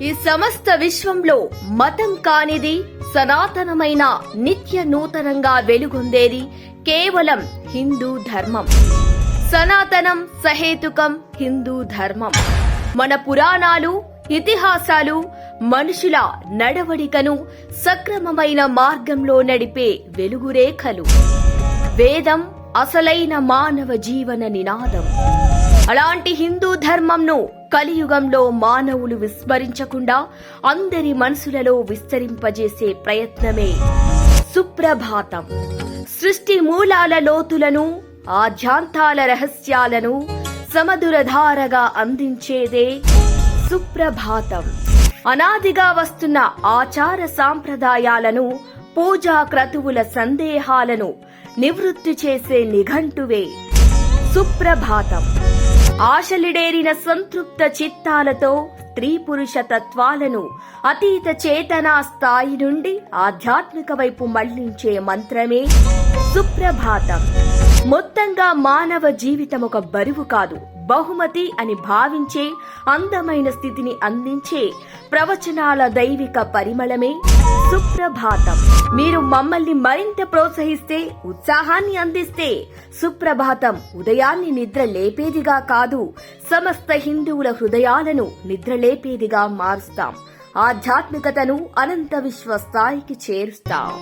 ఈ సమస్త విశ్వంలో మతం కానిది, సనాతనమైన నిత్య నూతనంగా వెలుగొందేది కేవలం హిందూ ధర్మం. సనాతనం, సహేతుకం హిందూ ధర్మం. మన పురాణాలు, ఇతిహాసాలు మనుషుల నడవడికను సక్రమమైన మార్గంలో నడిపే వెలుగురేఖలు. వేదం అసలైన మానవ జీవన నినాదం. అలాంటి హిందూ ధర్మంను కలియుగంలో మానవులు విస్మరించకుండా అందరి మనసులలో విస్తరింపజేసే ప్రయత్నమే సుప్రభాతం. సృష్టి మూలాల లోతులను, ఆధ్యాంతాల రహస్యాలను సమధురధారగా అందించేదే సుప్రభాతం. అనాదిగా వస్తున్న ఆచార సాంప్రదాయాలను, పూజా క్రతువుల సందేహాలను నివృత్తి చేసే నిఘంటువే సుప్రభాతం. ఆశలిడేరిన సంతృప్త చిత్తాలతో స్త్రీ పురుష తత్వాలను అతీత చేతనా స్థాయి నుండి ఆధ్యాత్మిక వైపు మళ్లించే మంత్రమే సుప్రభాతం. మొత్తంగా మానవ జీవితం ఒక బరువు కాదు, బహుమతి అని భావించే అందమైన స్థితిని అందించే ప్రవచనాల దైవిక పరిమళమే సుప్రభాతం. మీరు మమ్మల్ని మరింత ప్రోత్సహిస్తే, ఉత్సాహాన్ని అందిస్తే సుప్రభాతం ఉదయాన్ని నిద్ర లేపేదిగా కాదు, సమస్త హిందువుల హృదయాలను నిద్రలేపేదిగా మారుస్తాం. ఆధ్యాత్మికతను అనంత విశ్వ స్థాయికి చేరుస్తాం.